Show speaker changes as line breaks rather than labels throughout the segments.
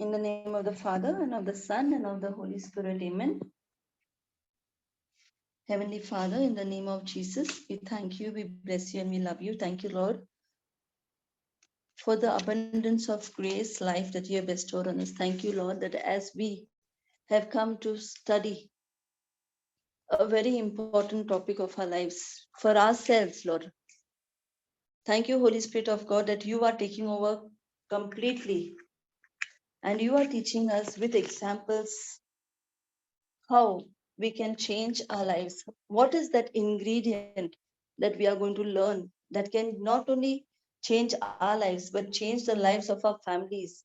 In the name of the Father, and of the Son, and of the Holy Spirit, amen. Heavenly Father, in the name of Jesus, we thank you, we bless you, and we love you. Thank you, Lord, for the abundance of grace, life that you have bestowed on us. Thank you, Lord, that as we have come to study a very important topic of our lives for ourselves, Lord. Thank you, Holy Spirit of God, that you are taking over completely and you are teaching us with examples how we can change our lives. What is that ingredient that we are going to learn that can not only change our lives but change the lives of our families?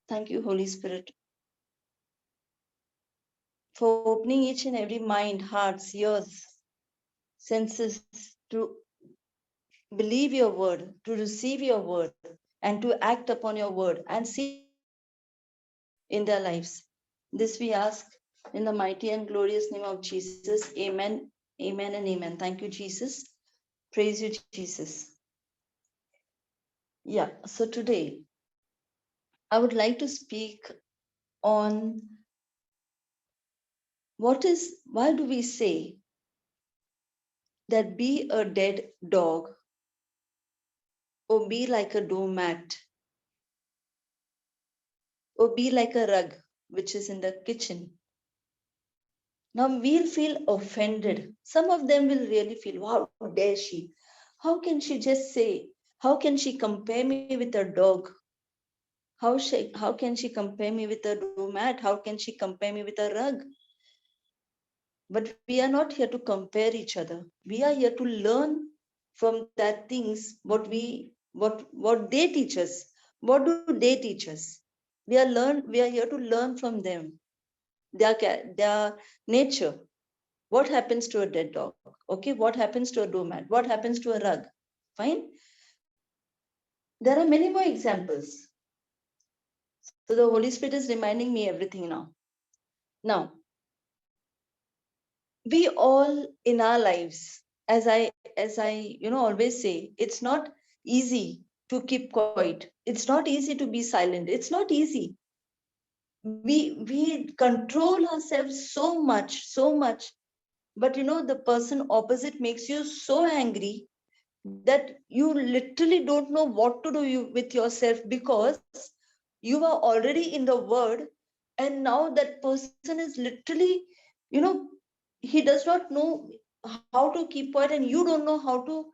Thank you, Holy Spirit, for opening each and every mind, hearts, ears, senses to believe your word, to receive your word, and to act upon your word and see in their lives. This we ask in the mighty and glorious name of Jesus. Amen, amen, and amen. Thank you, Jesus. Praise you, Jesus. Yeah, so today I would like to speak on why do we say that be a dead dog or be like a doormat or be like a rug which is in the kitchen. Now we'll feel offended. Some of them will really feel, how dare she? How can she just say, how can she compare me with a dog? How can she compare me with a doormat? How can she compare me with a rug? But we are not here to compare each other. We are here to learn from that things what they teach us. What do they teach us? We are here to learn from them. Their nature. What happens to a dead dog? Okay, what happens to a doormat? What happens to a rug? Fine. There are many more examples. So the Holy Spirit is reminding me everything now. Now, we all in our lives, as I always say, it's not easy to keep quiet. It's not easy to be silent. It's not easy. We control ourselves so much. But the person opposite makes you so angry that you literally don't know what to do with yourself because you are already in the word, and now that person is literally, you know he does not know how to keep quiet, and you don't know how to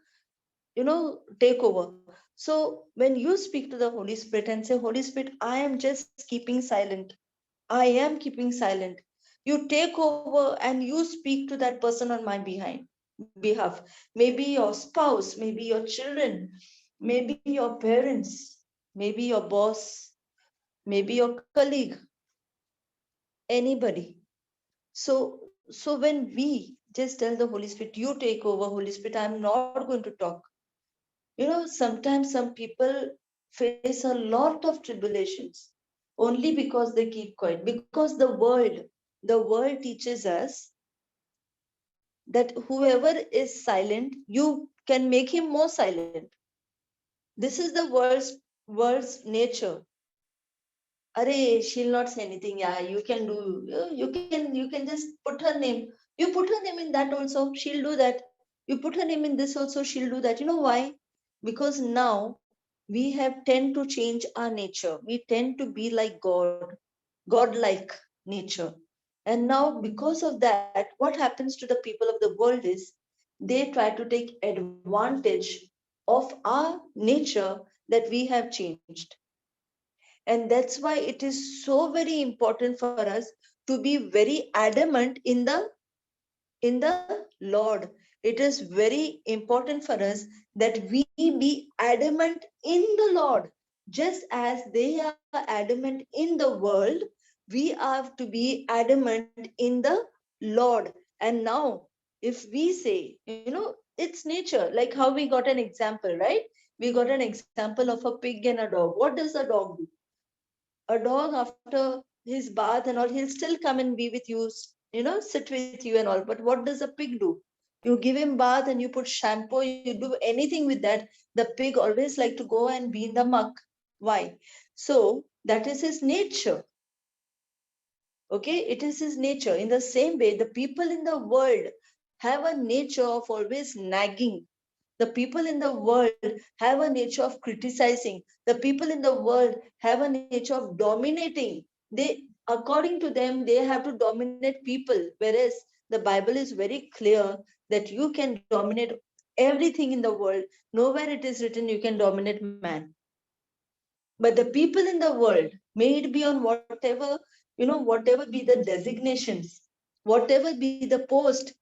take over. So when you speak to the Holy Spirit and say, Holy Spirit, I am just keeping silent, I am keeping silent, you take over and you speak to that person on my behalf. Maybe your spouse, maybe your children, maybe your parents, maybe your boss, maybe your colleague, anybody. So when we just tell the Holy Spirit, you take over, Holy Spirit, I'm not going to talk. Sometimes some people face a lot of tribulations only because they keep quiet, because the world teaches us that whoever is silent, you can make him more silent. This is the world's nature. Arey, she'll not say anything. Yeah, you can do. You can just put her name. You put her name in that also. She'll do that. You put her name in this also. She'll do that. You know why? Because now we have tend to change our nature. We tend to be like God-like nature. And now, because of that, what happens to the people of the world is they try to take advantage of our nature that we have changed. And that's why it is so very important for us to be very adamant in the Lord. It is very important for us that we be adamant in the Lord. Just as they are adamant in the world, we have to be adamant in the Lord. And now, if we say, it's nature, like how we got an example, right? We got an example of a pig and a dog. What does a dog do? A dog, after his bath and all, he'll still come and be with you, sit with you and all. But what does a pig do? You give him bath and you put shampoo, you do anything with that. The pig always like to go and be in the muck. Why? So That is his nature. Okay, it is his nature. In the same way, the people in the world have a nature of always nagging. The people in the world have a nature of criticizing. The people in the world have a nature of dominating. They, according to them, they have to dominate people. Whereas the Bible is very clear that you can dominate everything in the world. Nowhere it is written you can dominate man. But the people in the world, may it be on whatever, whatever be the designations, whatever be the post,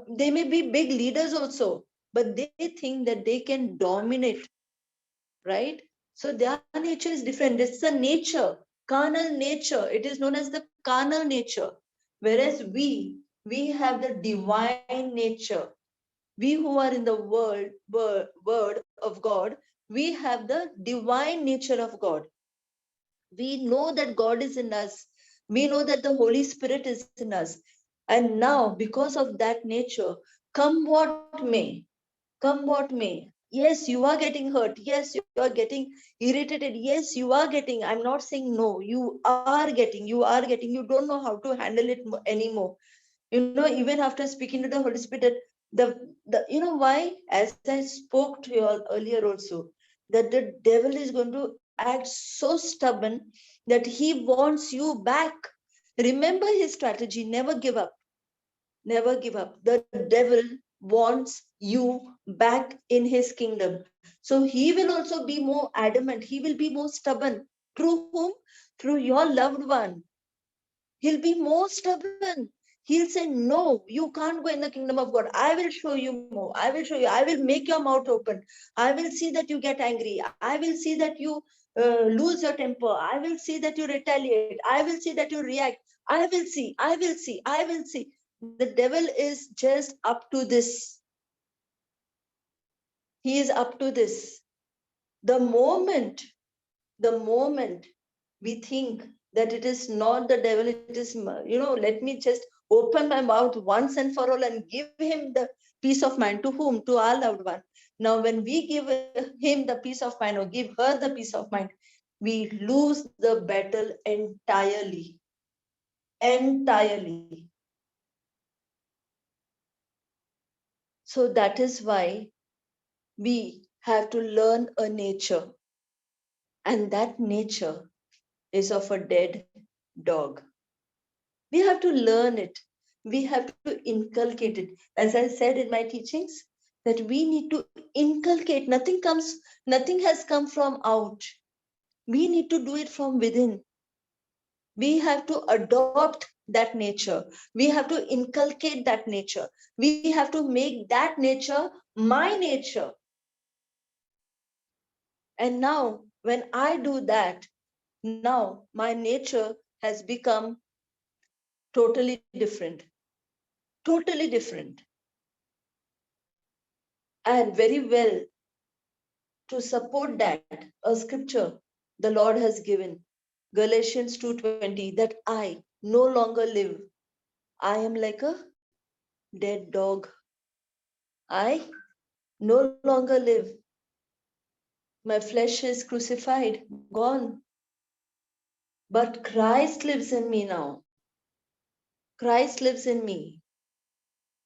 they may be big leaders also, but they think that they can dominate, right? So their nature is different. It's a nature, carnal nature. It is known as the carnal nature. Whereas we have the divine nature. We who are in the word of God, we have the divine nature of God. We know that God is in us. We know that the Holy Spirit is in us. And now, because of that nature, come what may, come what may. Yes, you are getting hurt. Yes, you are getting irritated. Yes, you are getting. I'm not saying no. You are getting. You are getting. You don't know how to handle it anymore. Even after speaking to the Holy Spirit, the why? As I spoke to you all earlier also, that the devil is going to act so stubborn that he wants you back. Remember his strategy: never give up. Never give up. The devil wants you back in his kingdom. So he will also be more adamant. He will be more stubborn. Through whom? Through your loved one. He'll be more stubborn. He'll say, no, you can't go in the kingdom of God. I will show you more. I will show you. I will make your mouth open. I will see that you get angry. I will see that you lose your temper. I will see that you retaliate. I will see that you react. I will see. I will see. I will see. The devil is just up to this. He is up to this. The moment, the moment we think that it is not the devil, it is, let me just open my mouth once and for all and give him the peace of mind. To whom? To our loved one. Now, when we give him the peace of mind or give her the peace of mind, we lose the battle entirely. Entirely. So that is why we have to learn a nature, and that nature is of a dead dog. We have to learn it. We have to inculcate it. As I said in my teachings, that we need to inculcate. Nothing has come from out. We need to do it from within. We have to adopt that nature. We have to inculcate that nature. We have to make that nature my nature. And now, when I do that, now my nature has become totally different. Totally different. And very well, to support that, a scripture the Lord has given, Galatians 2:20, that I no longer live. I am like a dead dog. I no longer live. My flesh is crucified, gone. But Christ lives in me now. Christ lives in me.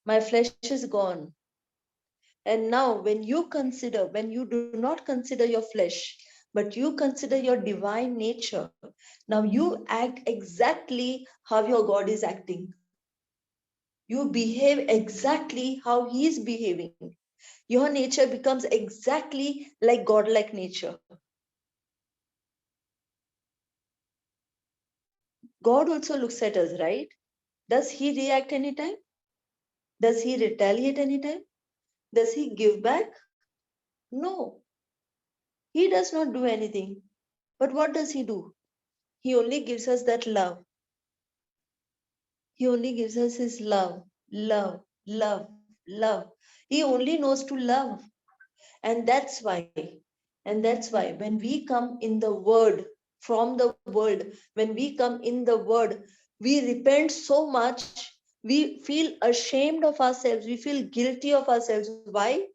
My flesh is gone. And now, when you do not consider your flesh, but you consider your divine nature, now you act exactly how your God is acting. You behave exactly how He is behaving. Your nature becomes exactly like God-like nature. God also looks at us, right? Does He react anytime? Does He retaliate anytime? Does He give back? No, He does not do anything. But what does He do? He only gives us that love. He only gives us his love, love, love, love. He only knows to love. And that's why, when we come in the word, from the world, when we come in the word, we repent so much. We feel ashamed of ourselves. We feel guilty of ourselves. Why?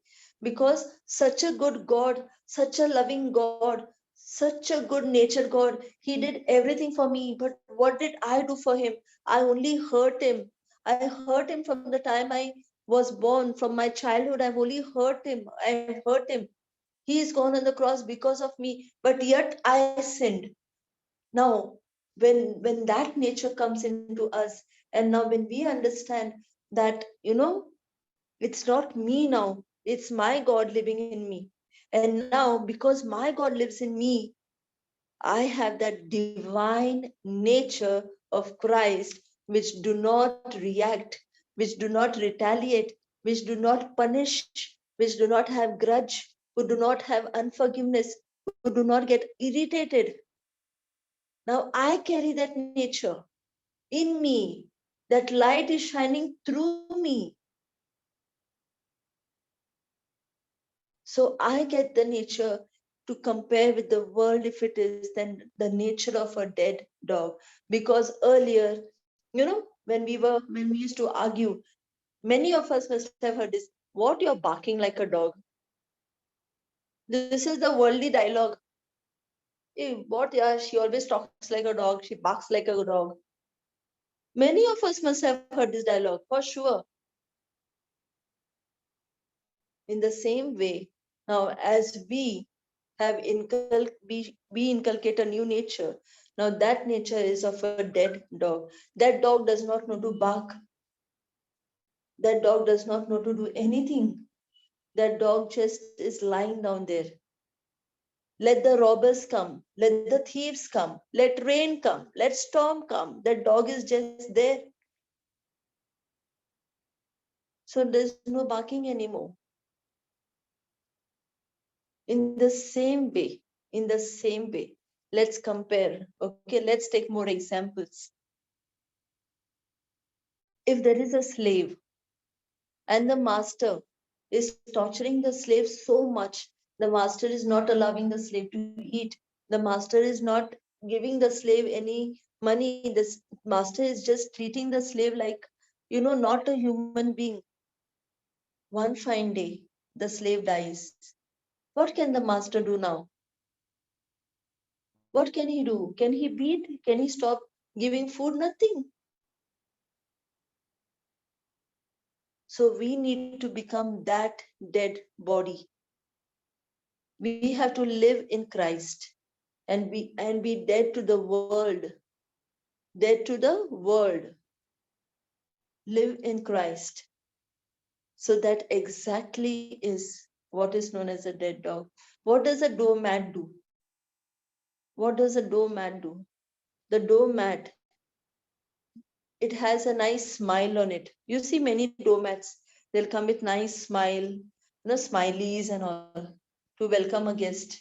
Because such a good God, such a loving God, such a good nature God. He did everything for me. But what did I do for him? I only hurt him. I hurt him from the time I was born, from my childhood. I've only hurt him. I've hurt him. He is gone on the cross because of me. But yet I sinned. Now, when that nature comes into us, and now when we understand that, it's not me now, it's my God living in me. And now, because my God lives in me, I have that divine nature of Christ, which do not react, which do not retaliate, which do not punish, which do not have grudge, who do not have unforgiveness, who do not get irritated. Now I carry that nature in me. That light is shining through me. So I get the nature to compare with the world. If it is, then the nature of a dead dog. Because earlier, when we used to argue, many of us must have heard this, what, you're barking like a dog. This is the worldly dialogue. What, yeah, she always talks like a dog, she barks like a dog. Many of us must have heard this dialogue, for sure. In the same way, now as we inculcate a new nature. Now that nature is of a dead dog. That dog does not know to bark. That dog does not know to do anything. That dog just is lying down there. Let the robbers come, let the thieves come, let rain come, let storm come. That dog is just there. So there's no barking anymore. In the same way, let's compare. Okay, let's take more examples. If there is a slave and the master is torturing the slave so much, the master is not allowing the slave to eat, the master is not giving the slave any money, the master is just treating the slave like, not a human being. One fine day, the slave dies. What can the master do now? What can he do? Can he beat? Can he stop giving food? Nothing. So we need to become that dead body. We have to live in Christ and be dead to the world. Dead to the world. Live in Christ. So that exactly is what is known as a dead dog. What does a doormat do? What does a doormat do? The doormat, it has a nice smile on it. You see many doormats, they'll come with nice smile, smileys and all to welcome a guest.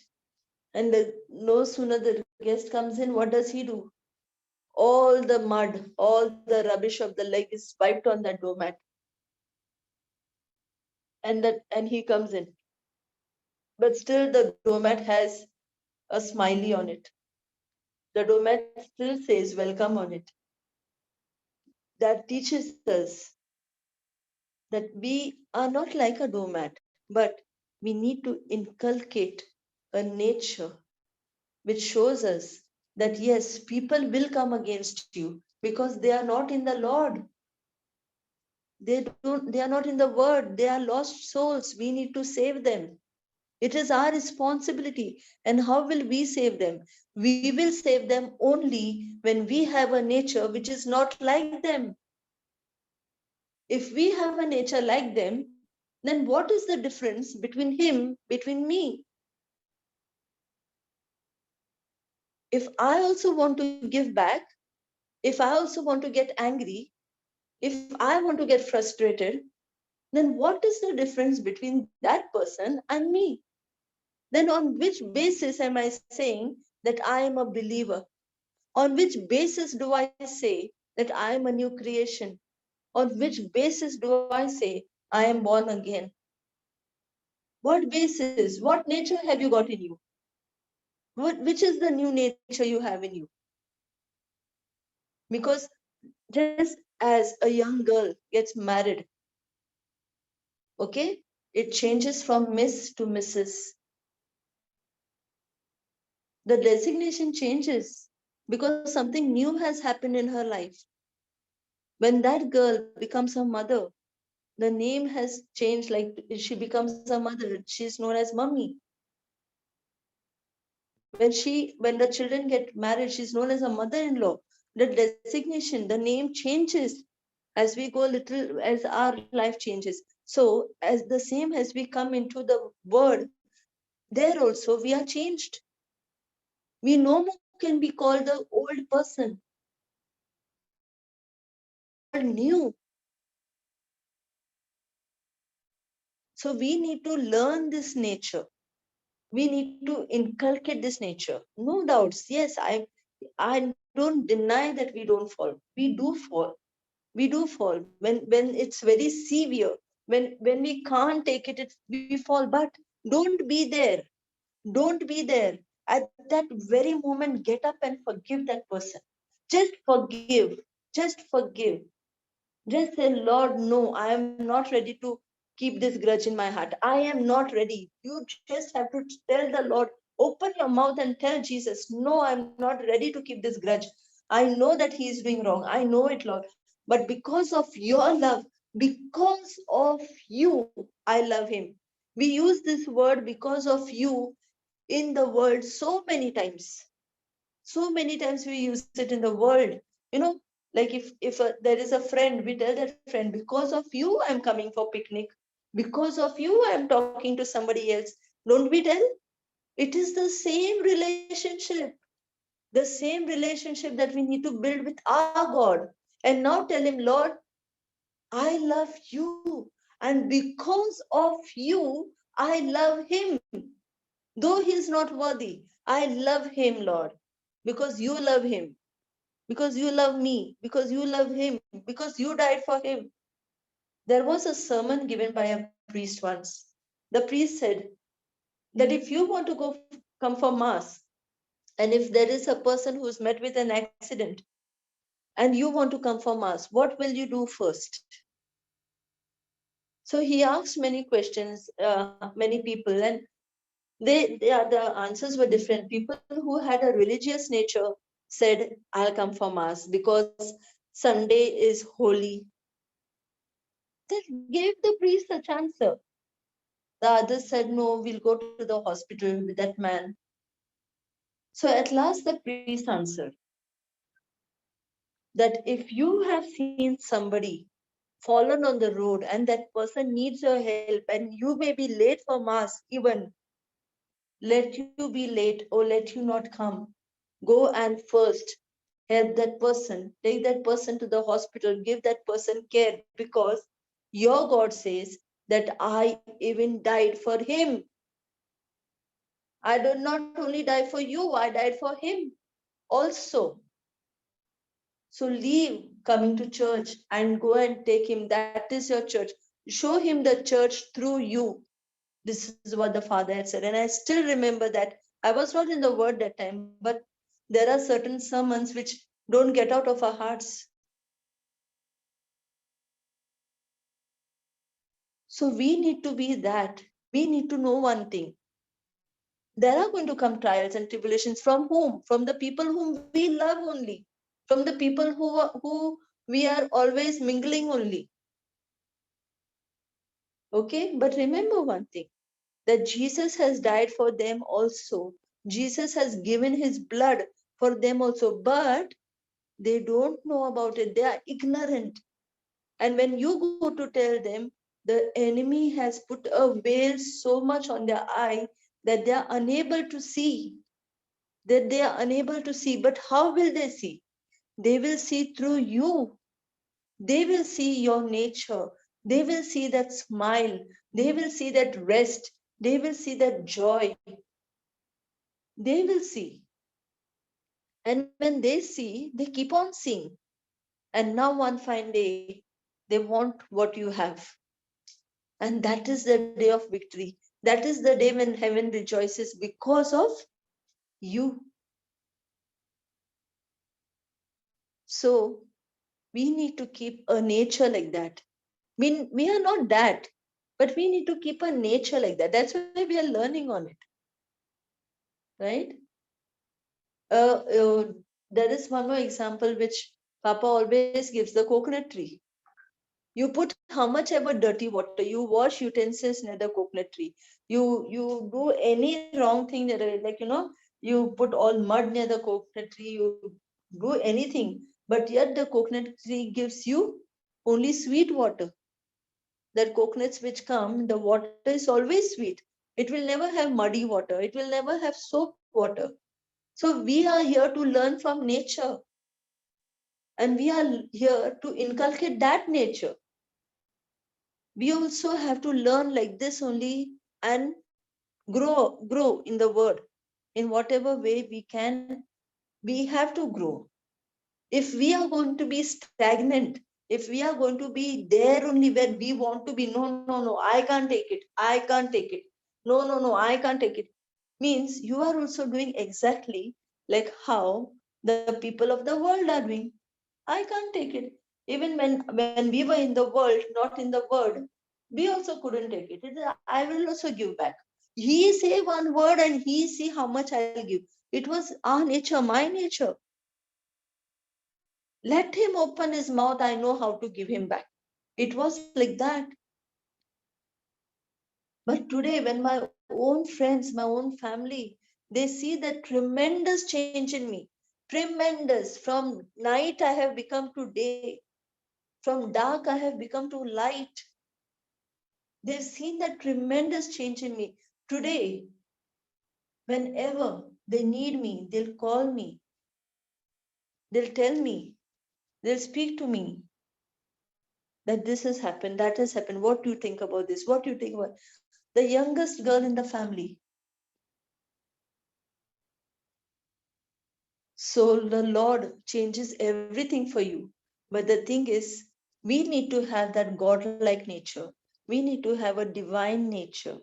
And no sooner the guest comes in, what does he do? All the mud, all the rubbish of the leg is wiped on that doormat. And he comes in. But still the doormat has a smiley on it. The doormat still says welcome on it. That teaches us that we are not like a doormat, but we need to inculcate a nature which shows us that yes, people will come against you because they are not in the Lord. They are not in the word. They are lost souls. We need to save them. It is our responsibility. And how will we save them? We will save them only when we have a nature which is not like them. If we have a nature like them, then what is the difference between me? If I also want to give back, if I also want to get angry, if I want to get frustrated, then what is the difference between that person and me? Then on which basis am I saying that I am a believer? On which basis do I say that I am a new creation? On which basis do I say I am born again? What basis? What nature have you got in you? Which is the new nature you have in you? Because just as a young girl gets married, okay, it changes from Miss to Mrs. The designation changes because something new has happened in her life. When that girl becomes a mother, the name has changed, like she becomes a mother, she's known as mummy. When the children get married, she's known as a mother-in-law. The designation, the name changes as we go little, as our life changes. So as the same as we come into the word, there also we are changed. We no more can be called the old person. We are new. So we need to learn this nature. We need to inculcate this nature. No doubts. Yes, I don't deny that we don't fall. We do fall. We do fall when it's very severe. When we can't take it, we fall. But don't be there. Don't be there. At that very moment, get up and forgive that person. Just forgive. Just forgive. Just say, Lord, no, I am not ready to keep this grudge in my heart. I am not ready. You just have to tell the Lord, open your mouth and tell Jesus, no, I'm not ready to keep this grudge. I know that he is doing wrong. I know it, Lord. But because of your love, because of you, I love him. We use this word because of you in the world so many times. So many times we use it in the world. You know, like if there is a friend, we tell that friend, because of you I'm coming for picnic, because of you I'm talking to somebody else. Don't we tell? It is the same relationship, the same relationship that we need to build with our God. And now tell him, Lord, I love you, and because of you I love him. Though he is not worthy, I love him, Lord, because you love him, because you love me, because you love him, because you died for him. There was a sermon given by a priest once. The priest said that if you want to come for Mass, and if there is a person who's met with an accident, and you want to come for Mass, what will you do first? So he asked many questions, many people, and the answers were different. People who had a religious nature said, I'll come for Mass because Sunday is holy. That gave the priest such answer. The others said, no, we'll go to the hospital with that man. So at last the priest answered that if you have seen somebody fallen on the road and that person needs your help and you may be late for Mass, even let you be late or let you not come. Go and first help that person, take that person to the hospital, give that person care, because your God says that I even died for him. I did not only die for you, I died for him also. So leave coming to church and go and take him. That is your church. Show him the church through you. This is what the Father had said. And I still remember that. I was not in the word that time, but there are certain sermons which don't get out of our hearts. So we need to be that. We need to know one thing. There are going to come trials and tribulations from whom? From the people whom we love only. From the people who we are always mingling only. Okay, but remember one thing, that Jesus has died for them also. Jesus has given his blood for them also, but they don't know about it. They are ignorant. And when you go to tell them, the enemy has put a veil so much on their eye that they are unable to see. That they are unable to see. But how will they see? They will see through you. They will see your nature. They will see that smile. They will see that rest. They will see that joy. They will see. And when they see, they keep on seeing. And now one fine day, they want what you have. And that is the day of victory. That is the day when heaven rejoices because of you. So we need to keep a nature like that. We are not that, but we need to keep a nature like that. That's why we are learning on it. Right? There is one more example which Papa always gives, the coconut tree. You put how much ever dirty water, you wash utensils near the coconut tree, you do any wrong thing, like you put all mud near the coconut tree, you do anything, but yet the coconut tree gives you only sweet water. That coconuts which come, the water is always sweet. It will never have muddy water, it will never have soap water. So we are here to learn from nature, and we are here to inculcate that nature. We also have to learn like this only, and grow in the word. In whatever way we can, we have to grow. If we are going to be stagnant, if we are going to be there only where we want to be, no, I can't take it, I can't take it, no, I can't take it, means you are also doing exactly like how the people of the world are doing. I can't take it. Even when we were in the world, not in the word, we also couldn't take it. I will also give back. He say one word and he see how much I'll give. It was our nature, my nature. Let him open his mouth, I know how to give him back. It was like that. But today, when my own friends, my own family, they see that tremendous change in me. Tremendous. From night I have become to day. From dark I have become to light. They've seen that tremendous change in me. Today, whenever they need me, they'll call me, they'll tell me, they'll speak to me that this has happened, that has happened. What do you think about this? What do you think about the youngest girl in the family? So the Lord changes everything for you. But the thing is, we need to have that godlike nature. We need to have a divine nature.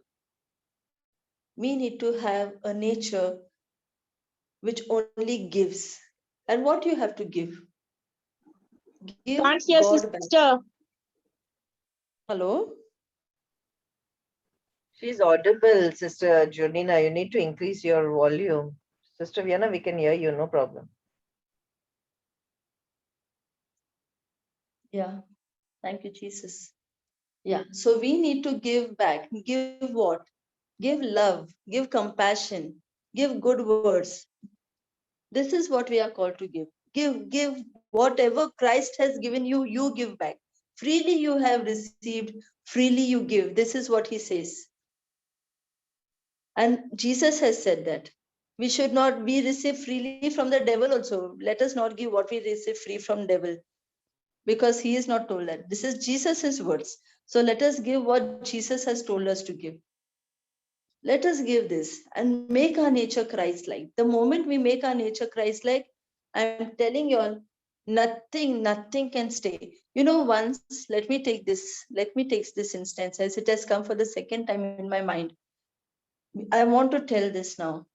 We need to have a nature which only gives. And what you have to give? Give
Can't hear,
God back.
sister.
Hello?
She's audible, Sister Junina. You need to increase your volume. Sister Vienna, we can hear you, no problem.
Yeah. Thank you, Jesus. Yeah. So we need to give back. Give what? Give love, give compassion, give good words. This is what we are called to give. Give whatever Christ has given you, you give back. Freely you have received, freely you give. This is what he says. And Jesus has said that. We should not, we receive freely from the devil also. Let us not give what we receive free from devil, because he is not told that. This is Jesus's words. So let us give what Jesus has told us to give. Let us give this and make our nature Christ-like. The moment we make our nature Christ-like, I'm telling you all, nothing can stay. Once, let me take this instance as it has come for the second time in my mind. I want to tell this now.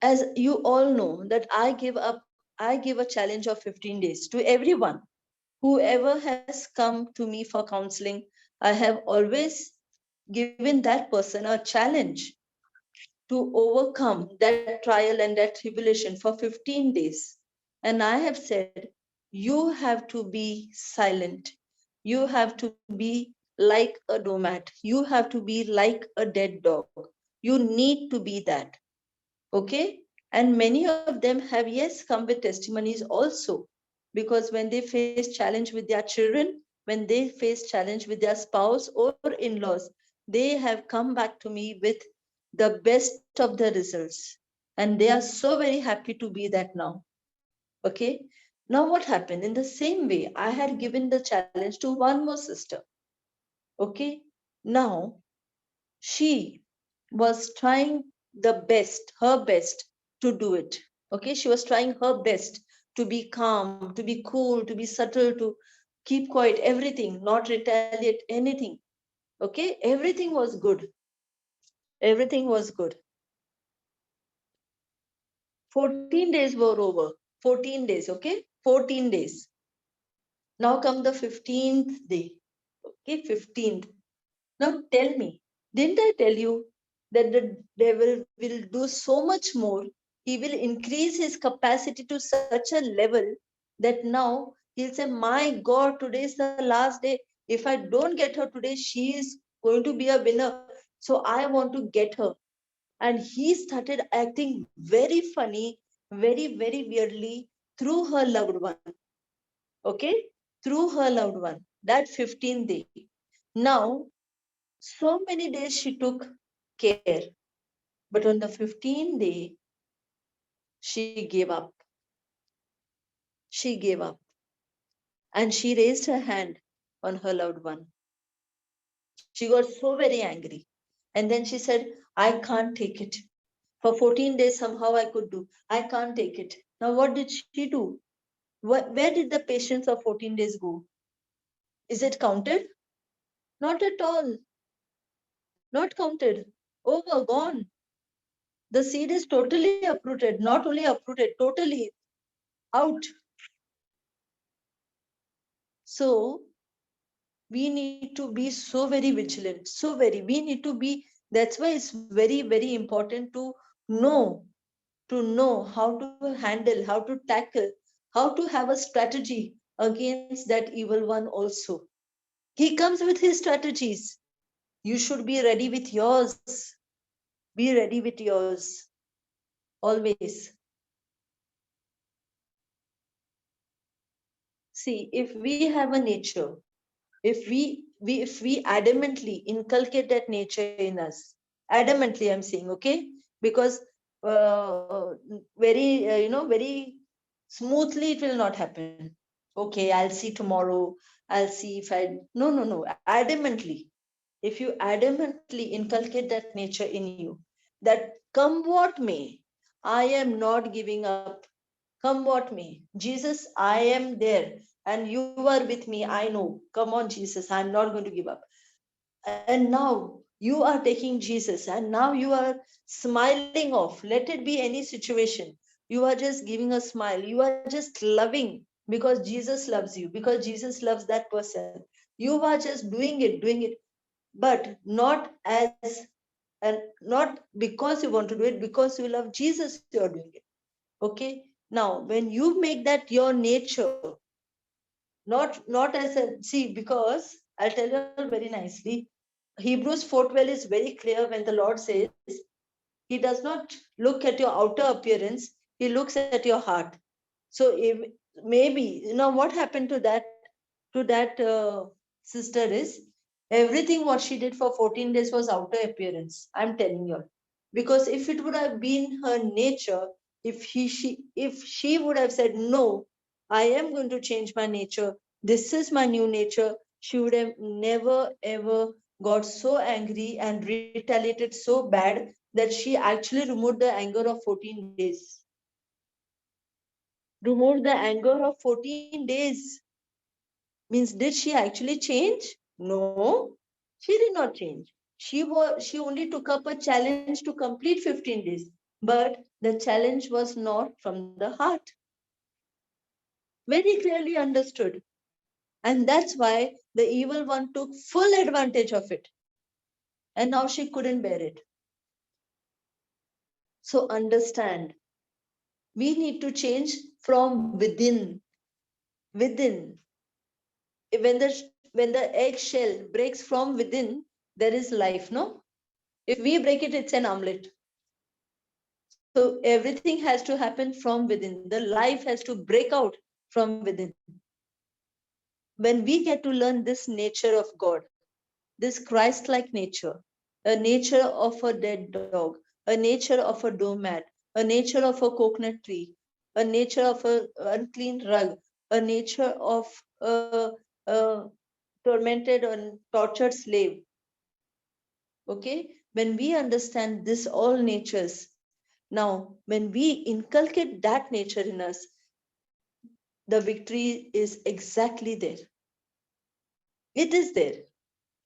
As you all know that I give a challenge of 15 days to everyone. Whoever has come to me for counseling, I have always given that person a challenge to overcome that trial and that tribulation for 15 days. And I have said, you have to be silent. You have to be like a doormat. You have to be like a dead dog. You need to be that. Okay? And many of them have, yes, come with testimonies also. Because when they face challenge with their children, when they face challenge with their spouse or in-laws, they have come back to me with the best of the results. And they are so very happy to be that now. Okay. Now what happened? In the same way, I had given the challenge to one more sister. Okay. Now she was trying the best, her best to do it. Okay. She was trying her best to be calm, to be cool, to be subtle, to keep quiet, everything, not retaliate anything. Okay. Everything was good. Everything was good. 14 days were over. 14 days, okay? 14 days. Now come the 15th day. Okay, 15th. Now tell me, didn't I tell you that the devil will do so much more. He will increase his capacity to such a level that now he'll say, my God, today is the last day. If I don't get her today, she is going to be a winner. So I want to get her. And he started acting very funny, very, very weirdly through her loved one. Okay? Through her loved one. That 15th day. Now, so many days she took care. But on the 15th day, she gave up. She gave up. And she raised her hand on her loved one. She got so very angry. And then she said, I can't take it. For 14 days, somehow I could do. I can't take it. Now, what did she do? Where did the patience of 14 days go? Is it counted? Not at all. Not counted. Over, gone. The seed is totally uprooted. Not only uprooted, totally out. So, we need to be so very vigilant, so very. We need to be, that's why it's very, very important to know how to handle, how to tackle, how to have a strategy against that evil one also. He comes with his strategies. You should be ready with yours. Be ready with yours. Always. See, if we have a nature, if we adamantly inculcate that nature in us, adamantly, I'm saying, okay, because very very smoothly it will not happen. Okay, I'll see tomorrow, I'll see if I, no, adamantly. If you adamantly inculcate that nature in you, that come what may, I am not giving up. Come what may, Jesus, I am there, and you are with me. I know. Come on, Jesus, I'm not going to give up. And now you are taking Jesus, and now you are smiling off. Let it be any situation. You are just giving a smile. You are just loving because Jesus loves you, because Jesus loves that person. You are just doing it, but not as, and not because you want to do it, because you love Jesus, you are doing it. Okay. Now, when you make that your nature, not as a, see, because I'll tell you very nicely, Hebrews 4:12 is very clear when the Lord says he does not look at your outer appearance, he looks at your heart. So if, maybe, what happened to that sister is, everything what she did for 14 days was outer appearance. I'm telling you. Because if it would have been her nature, if she would have said, no, I am going to change my nature, this is my new nature, she would have never ever got so angry and retaliated so bad that she actually removed the anger of 14 days. Removed the anger of 14 days. Means, did she actually change? No, she did not change. She only took up a challenge to complete 15 days, but the challenge was not from the heart. Very clearly understood. And that's why the evil one took full advantage of it. And now she couldn't bear it. So understand, we need to change from within. Within. When the eggshell breaks from within, there is life, no? If we break it, it's an omelette. So everything has to happen from within. The life has to break out from within. When we get to learn this nature of God, this Christ-like nature, a nature of a dead dog, a nature of a doormat, a nature of a coconut tree, a nature of a unclean rug, a nature of a tormented and tortured slave. Okay, when we understand this all natures, now when we inculcate that nature in us, the victory is exactly there. It is there.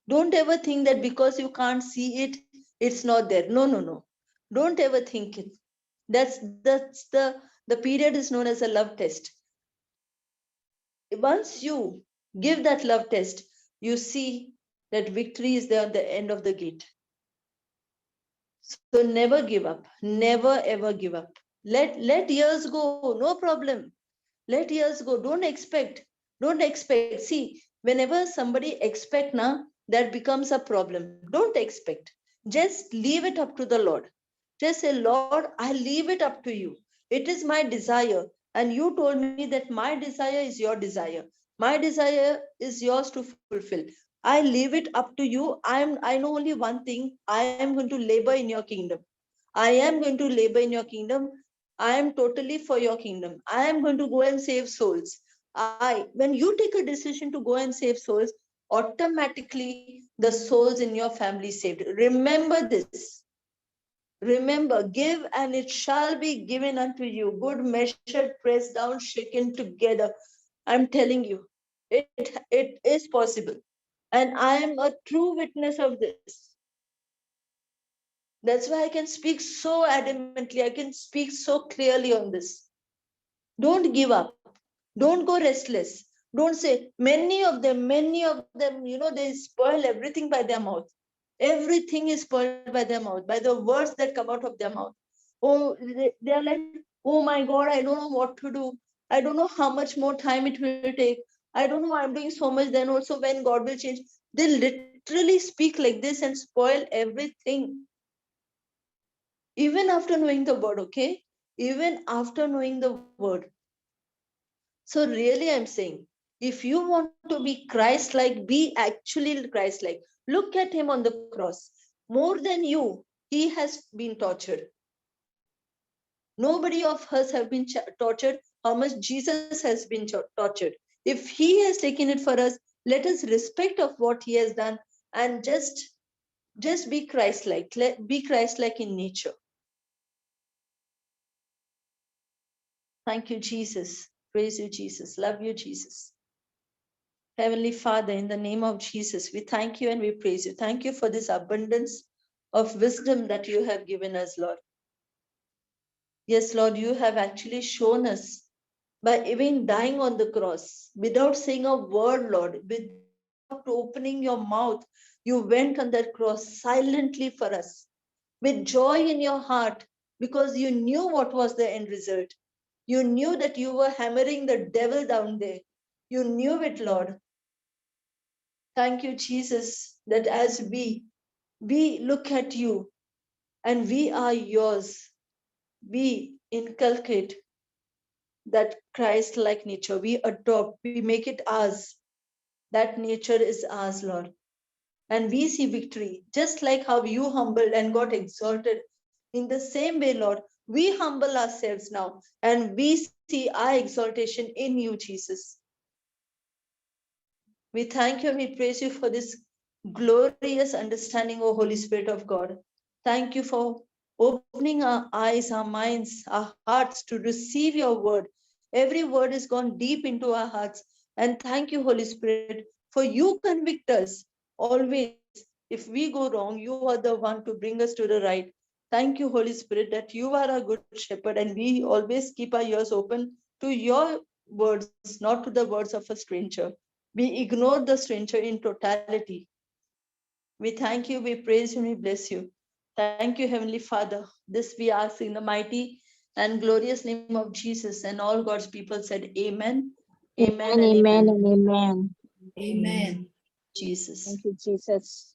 Don't ever think that because you can't see it, it's not there. No. Don't ever think it. That's the period is known as a love test. Once you give that love test, you see that victory is there on the end of the gate. So never give up. Never ever give up. Let years go. No problem. Let years go. Don't expect. Don't expect. See, whenever somebody expect now, that becomes a problem. Don't expect. Just leave it up to the Lord. Just say, Lord, I leave it up to you. It is my desire. And you told me that my desire is your desire. My desire is yours to fulfill. I leave it up to you. I know only one thing. I am going to labor in your kingdom. I am going to labor in your kingdom. I am totally for your kingdom. I am going to go and save souls. When you take a decision to go and save souls, automatically the souls in your family saved. Remember this. Remember, give and it shall be given unto you. Good measure, pressed down, shaken together. I'm telling you, it is possible. And I am a true witness of this. That's why I can speak so adamantly. I can speak so clearly on this. Don't give up. Don't go restless. Don't say, many of them, they spoil everything by their mouth. Everything is spoiled by their mouth, by the words that come out of their mouth. Oh, they are like, oh my God, I don't know what to do. I don't know how much more time it will take. I don't know, I'm doing so much. Then also, when God will change, they literally speak like this and spoil everything. Even after knowing the word, okay? Even after knowing the word. So, really, I'm saying, if you want to be Christ like, be actually Christ like. Look at him on the cross. More than you, he has been tortured. Nobody of us have been tortured how much Jesus has been tortured. If he has taken it for us, let us respect of what he has done and just be Christ like. Be Christ like in nature. Thank you, Jesus. Praise you, Jesus. Love you, Jesus. Heavenly Father, in the name of Jesus, we thank you and we praise you. Thank you for this abundance of wisdom that you have given us, Lord. Yes, Lord, you have actually shown us by even dying on the cross without saying a word, Lord, without opening your mouth. You went on that cross silently for us with joy in your heart because you knew what was the end result. You knew that you were hammering the devil down there. You knew it, Lord. Thank you, Jesus, that as we look at you and we are yours, we inculcate that Christ-like nature. We adopt, we make it ours. That nature is ours, Lord. And we see victory, just like how you humbled and got exalted. In the same way, Lord, we humble ourselves now and we see our exaltation in you, Jesus. We thank you and we praise you for this glorious understanding, O Holy Spirit of God. Thank you for opening our eyes, our minds, our hearts to receive your word. Every word is gone deep into our hearts. And thank you, Holy Spirit, for you convict us always. If we go wrong, you are the one to bring us to the right. Thank you, Holy Spirit, that you are a good shepherd and we always keep our ears open to your words, not to the words of a stranger. We ignore the stranger in totality. We thank you, we praise you, we bless you. Thank you, Heavenly Father. This we ask in the mighty and glorious name of Jesus. And all God's people said, Amen, Amen, and
Amen,
Amen.
and amen.
Amen.
Jesus.
Thank you, Jesus.